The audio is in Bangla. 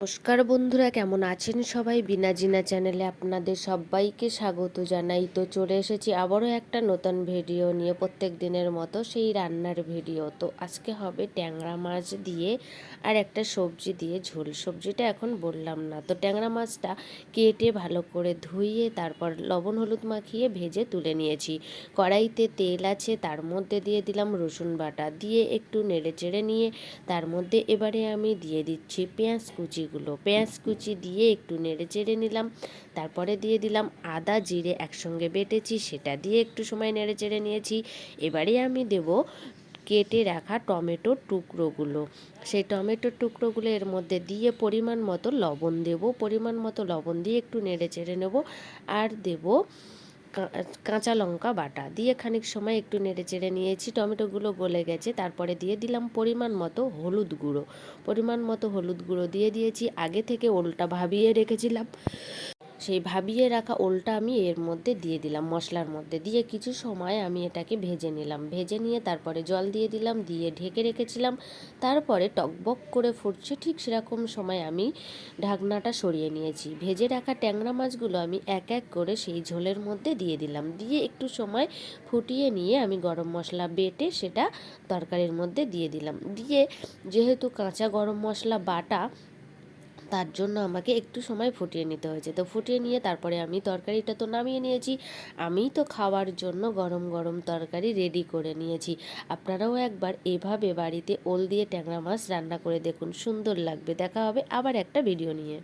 নমস্কার বন্ধুরা, কেমন আছেন সবাই? বিনা জিনা চ্যানেলে আপনাদের সবাইকে স্বাগত জানাই। তো চলে এসেছি আবারও একটা নতুন ভিডিও নিয়ে, প্রত্যেক দিনের মতো সেই রান্নার ভিডিও। তো আজকে হবে ট্যাংরা মাছ দিয়ে আর একটা সবজি দিয়ে ঝোল। সবজিটা এখন বললাম না। তো ট্যাংরা মাছটা কেটে ভালো করে ধুইয়ে তারপর লবণ হলুদ মাখিয়ে ভেজে তুলে নিয়েছি। কড়াইতে তেল আছে, তার মধ্যে দিয়ে দিলাম রসুন বাটা, দিয়ে একটু নেড়ে চেড়ে নিয়ে তার মধ্যে এবারে আমি দিয়ে দিচ্ছি পেঁয়াজ কুচি দিয়ে একটু নেড়ে চেড়ে নিলাম। তারপরে দিয়ে দিলাম আদা জিরে একসঙ্গে বেটেছি, সেটা দিয়ে একটু সময় নেড়ে চেড়ে নিয়েছি। এবারে আমি দেব কেটে রাখা টমেটোর টুকরোগুলো। সেই টমেটোর টুকরোগুলো এর মধ্যে দিয়ে পরিমাণ মতো লবণ দেব, পরিমাণ মতো লবণ দিয়ে একটু নেড়ে চেড়ে নেব। আর দেব কাঁচা লঙ্কা বাটা দিয়ে খানিক সময় একটু নেড়ে চেড়ে নিয়েছি। টমেটোগুলো গলে গেছে, তারপরে দিয়ে দিলাম পরিমাণ মতো হলুদ গুঁড়ো। পরিমাণ মতো হলুদ গুঁড়ো দিয়ে দিয়েছি। আগে থেকে ওলটা ভাবিয়ে রেখেছিলাম, সেই ভাবিয়ে রাখা ওলটা আমি এর মধ্যে দিয়ে দিলাম, মশলার মধ্যে দিয়ে কিছু সময় আমি এটাকে ভেজে নিলাম। ভেজে নিয়ে তারপরে জল দিয়ে দিলাম, দিয়ে ঢেকে রেখেছিলাম। তারপরে টকবক করে ফুটছে, ঠিক সেরকম সময় আমি ঢাকনাটা সরিয়ে নিয়েছি। ভেজে রাখা ট্যাংরা মাছগুলো আমি এক এক করে সেই ঝোলের মধ্যে দিয়ে দিলাম, দিয়ে একটু সময় ফুটিয়ে নিয়ে আমি গরম মশলা বেটে সেটা তরকারির মধ্যে দিয়ে দিলাম। দিয়ে যেহেতু কাঁচা গরম মশলা বাটা, তার জন্য আমাকে একটু সময় ফুটিয়ে নিতে হয়েছে। তো ফুটিয়ে নিয়ে তারপরে আমি তরকারিটা তো নামিয়ে নিয়েছি। আমি তো খাওয়ার জন্য গরম গরম তরকারি রেডি করে নিয়েছি। আপনারাও একবার এভাবে বাড়িতে ওল দিয়ে ট্যাংরা মাছ রান্না করে দেখুন, সুন্দর লাগবে। দেখা হবে আবার একটা ভিডিও নিয়ে।